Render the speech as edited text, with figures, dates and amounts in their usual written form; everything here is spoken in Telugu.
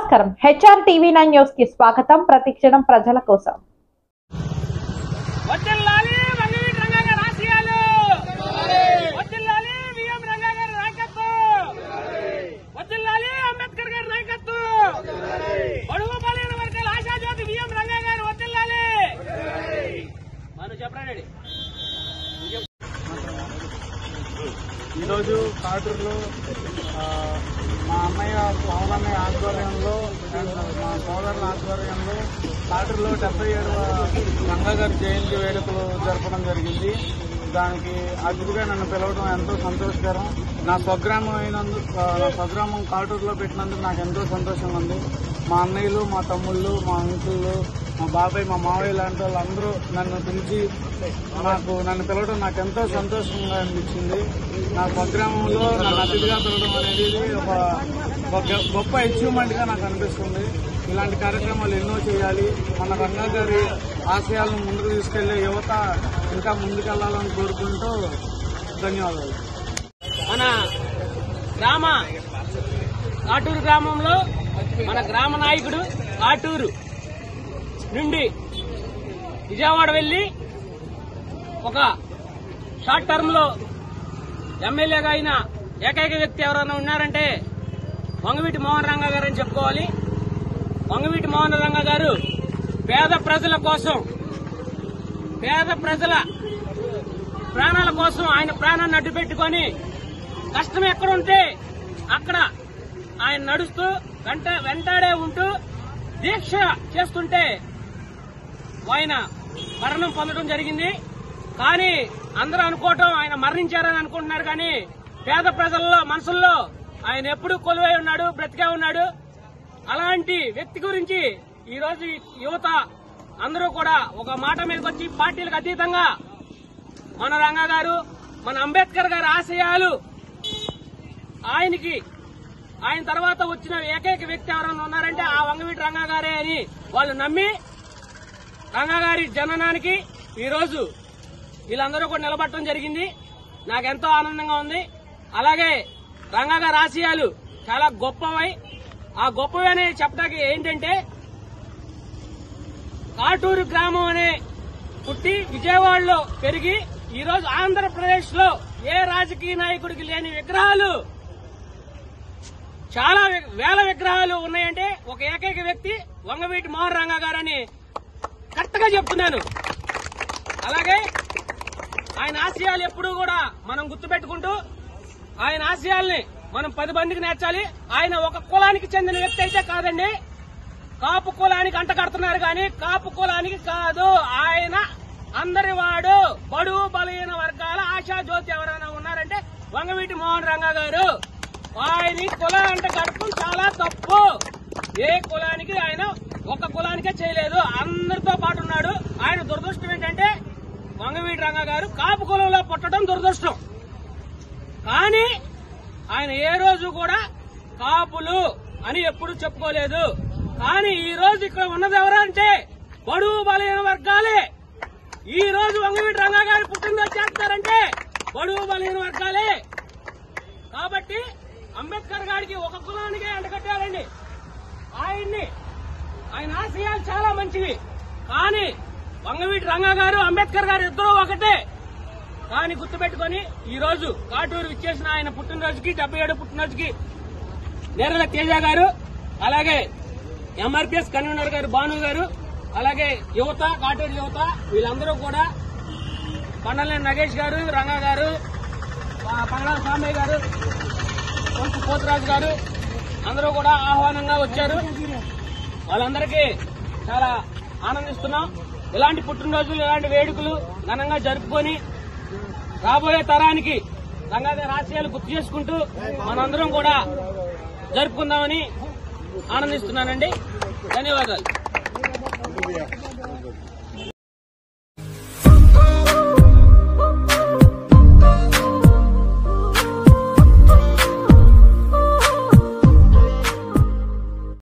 నమస్కారం హెచ్ఆర్ టీవీ9 న్యూస్ కి స్వాగతం. ప్రతిక్షణం ప్రజల కోసం. ఈరోజు కాటూరులో మా అన్నయ్య పవన్ అన్నయ్య ఆధ్వర్యంలో మా సోదరుల ఆధ్వర్యంలో కాటూరులో 77వ రంగాగారి జయంతి వేడుకలు జరపడం జరిగింది. దానికి అతిథిగా నన్ను పిలవడం ఎంతో సంతోషకరం. నా స్వగ్రామం కాటూరులో పెట్టినందుకు నాకు ఎంతో సంతోషంగా ఉంది. మా అన్నయ్యలు, మా తమ్ముళ్ళు, మా అంకుళ్ళు, మా బాబాయ్, మా మావయ్య లాంటి వాళ్ళందరూ నన్ను పిలిచి నన్ను పిలవడం నాకు ఎంతో సంతోషంగా అనిపించింది. నా స్వగ్రామంలో నన్ను అతిథిగా పిలవడం అనేది ఒక గొప్ప అచీవ్మెంట్ గా నాకు అనిపిస్తుంది. ఇలాంటి కార్యక్రమాలు ఎన్నో చేయాలి. మన రంగా గారి ఆశయాలను ముందుకు తీసుకెళ్లే యువత ఇంకా ముందుకెళ్లాలని కోరుకుంటూ ధన్యవాదాలు. మన కాటూరు గ్రామంలో మన గ్రామ నాయకుడు కాటూరు నుండి విజయవాడ వెళ్లి ఒక షార్ట్ టర్మ్ లో ఎమ్మెల్యేగా అయిన ఏకైక వ్యక్తి ఎవరైనా ఉన్నారంటే వంగవీటి మోహన్ రంగా గారు అని చెప్పుకోవాలి. వంగవీటి మోహన్ రంగా గారు పేద ప్రజల కోసం, పేద ప్రజల ప్రాణాల కోసం ఆయన ప్రాణాన్ని అడ్డు పెట్టుకుని కష్టం ఎక్కడుంటే అక్కడ ఆయన నడుస్తూ వెంటాడే ఉంటూ దీక్ష చేస్తుంటే ఆయన మరణం పొందడం జరిగింది. కానీ అందరూ అనుకోవటం ఆయన మరణించారని అనుకుంటున్నారు. కానీ పేద ప్రజల మనసుల్లో ఆయన ఎప్పుడూ కొలువై ఉన్నాడు, బ్రతికే ఉన్నాడు. అలాంటి వ్యక్తి గురించి ఈ రోజు యువత అందరూ కూడా ఒక మాట మీదకి వచ్చి పార్టీలకు అతీతంగా మన రంగా గారు, మన అంబేద్కర్ గారి ఆశయాలు, ఆయన తర్వాత వచ్చిన ఏకైక వ్యక్తి ఎవరైనా ఉన్నారంటే ఆ వంగవీటి రంగా గారే అని వాళ్ళు నమ్మి రంగా గారి జననానికి ఈ రోజు వీళ్ళందరూ కూడా నిలబడటం జరిగింది. నాకెంతో ఆనందంగా ఉంది. అలాగే రంగా గారి ఆశయాలు చాలా గొప్పవై, ఆ గొప్పవి అనే చెప్పడానికి ఏంటంటే కాటూరు గ్రామం అనే పుట్టి విజయవాడలో పెరిగి ఈ రోజు ఆంధ్రప్రదేశ్ లో ఏ రాజకీయ నాయకుడికి లేని విగ్రహాలు, చాలా వేల విగ్రహాలు ఉన్నాయంటే ఒక ఏకైక వ్యక్తి వంగవీటి మోహన్ రంగా గారని కరెక్ట్గా చెప్తున్నాను. అలాగే ఆయన ఆశయాలు ఎప్పుడూ కూడా మనం గుర్తుపెట్టుకుంటూ ఆయన ఆశయాల్ని మనం 10 మందికి నేర్చాలి. ఆయన ఒక కులానికి చెందిన వ్యక్తి అయితే కాదండి. కాపు కులానికి అంటగడుతున్నారు కానీ కాపు కులానికి కాదు. ఆయన అందరి వాడు, బడుగు బలహీన వర్గాల ఆశాజ్యోతి ఎవరైనా ఉన్నారంటే వంగవీటి మోహన్ రంగా గారు. ఆయన కులం అంటగడటం చాలా తప్పు. ఏ కులానికి ఆయన ఒక కులానికే చేయలేదు, అందరితో పాటు ఉన్నాడు. ఆయన దురదృష్టం ఏంటంటే వంగవీటి రంగా గారు కాపు కులంలో పుట్టడం దురదృష్టం. కానీ ఆయన ఏ రోజు కూడా కాపులు అని ఎప్పుడు చెప్పుకోలేదు. కానీ ఈ రోజు ఇక్కడ ఉన్నది ఎవరంటే బడుగు బలహీన వర్గాలే. ఈ రోజు వంగవీటి రంగా గారి పుట్టినరోజు చేస్తారంటే బడుగు బలహీన వర్గాలే. కాబట్టి అంబేద్కర్ గారికి ఒక కులానికే అంటగట్టారండి. ఆయన ఆశయాలు చాలా మంచివి. కానీ వంగవీటి రంగా గారు, అంబేద్కర్ గారు ఇద్దరూ ఒకటే. కానీ గుర్తుపెట్టుకుని ఈ రోజు కాటూరు ఇచ్చేసిన ఆయన పుట్టినరోజుకి 77 పుట్టినరోజుకి నేరల తేజ గారు, అలాగే ఎంఆర్పీఎస్ కన్వీనర్ గారు భాను గారు, అలాగే యువత, కాటూరు యువత, వీళ్ళందరూ కూడా పండలేని నగేష్ గారు, రంగా గారు, పంగళ సామయ్య గారు, కొంచెం పోతురాజు గారు అందరూ కూడా ఆహ్వానంగా వచ్చారు. వాళ్ళందరికీ చాలా ఆనందిస్తున్నాం. ఇలాంటి పుట్టినరోజులు, ఇలాంటి వేడుకలు ఘనంగా జరుపుకొని రాబోయే తరానికి రంగా గారి ఆశయాలు గుర్తు చేసుకుంటూ మనందరం కూడా జరుపుకుందామని ఆనందిస్తున్నానండి. ధన్యవాదాలు.